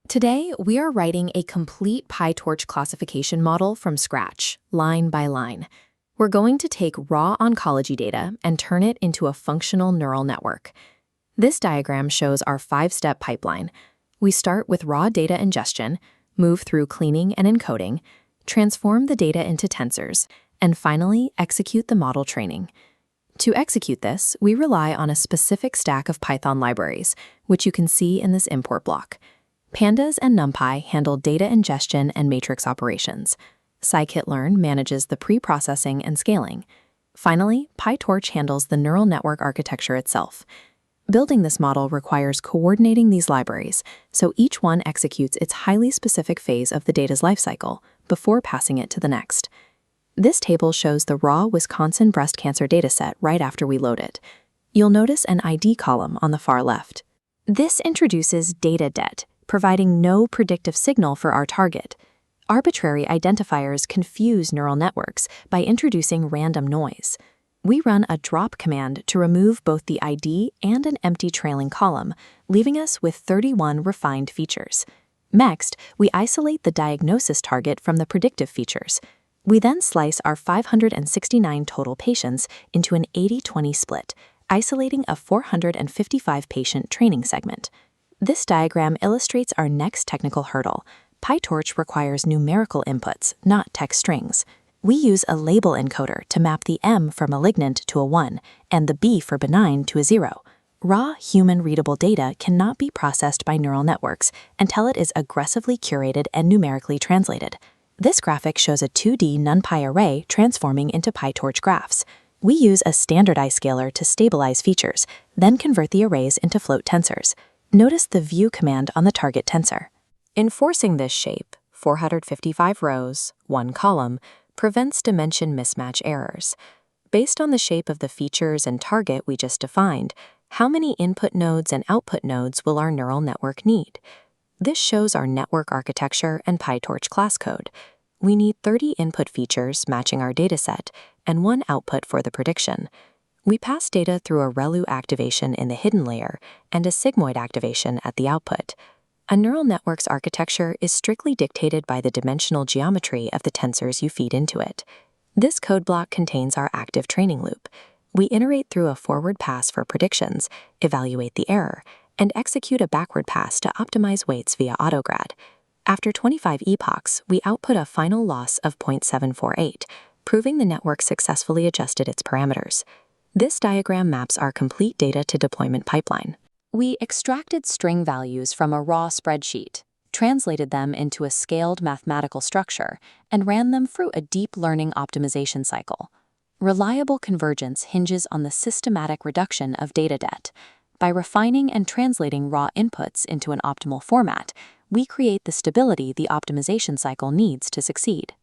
Today, we are writing a complete PyTorch classification model from scratch, line by line. We're going to take raw oncology data and turn it into a functional neural network. This diagram shows our 5-step pipeline. We start with raw data ingestion, move through cleaning and encoding, transform the data into tensors, and finally execute the model training. To execute this, we rely on a specific stack of Python libraries, which you can see in this import block. Pandas and NumPy handle data ingestion and matrix operations. scikit-learn manages the pre-processing and scaling. Finally, PyTorch handles the neural network architecture itself. Building this model requires coordinating these libraries, so each one executes its highly specific phase of the data's lifecycle before passing it to the next. This table shows the raw Wisconsin breast cancer dataset right after we load it. You'll notice an ID column on the far left. This introduces data debt, providing no predictive signal for our target. Arbitrary identifiers confuse neural networks by introducing random noise. We run a drop command to remove both the ID and an empty trailing column, leaving us with 31 refined features. Next, we isolate the diagnosis target from the predictive features. We then slice our 569 total patients into an 80-20 split, isolating a 455-patient training segment. This diagram illustrates our next technical hurdle. PyTorch requires numerical inputs, not text strings. We use a label encoder to map the M for malignant to a 1 and the B for benign to a 0. Raw, human-readable data cannot be processed by neural networks until it is aggressively curated and numerically translated. This graphic shows a 2D NumPy array transforming into PyTorch graphs. We use a standardized scaler to stabilize features, then convert the arrays into float tensors. Notice the view command on the target tensor. Enforcing this shape, 455 rows, 1 column, prevents dimension mismatch errors. Based on the shape of the features and target we just defined, how many input nodes and output nodes will our neural network need? This shows our network architecture and PyTorch class code. We need 30 input features matching our dataset and 1 output for the prediction. We pass data through a ReLU activation in the hidden layer and a sigmoid activation at the output. A neural network's architecture is strictly dictated by the dimensional geometry of the tensors you feed into it. This code block contains our active training loop. We iterate through a forward pass for predictions, evaluate the error, and execute a backward pass to optimize weights via autograd. After 25 epochs, we output a final loss of 0.748, proving the network successfully adjusted its parameters. This diagram maps our complete data to deployment pipeline. We extracted string values from a raw spreadsheet, translated them into a scaled mathematical structure, and ran them through a deep learning optimization cycle. Reliable convergence hinges on the systematic reduction of data debt. By refining and translating raw inputs into an optimal format, we create the stability the optimization cycle needs to succeed.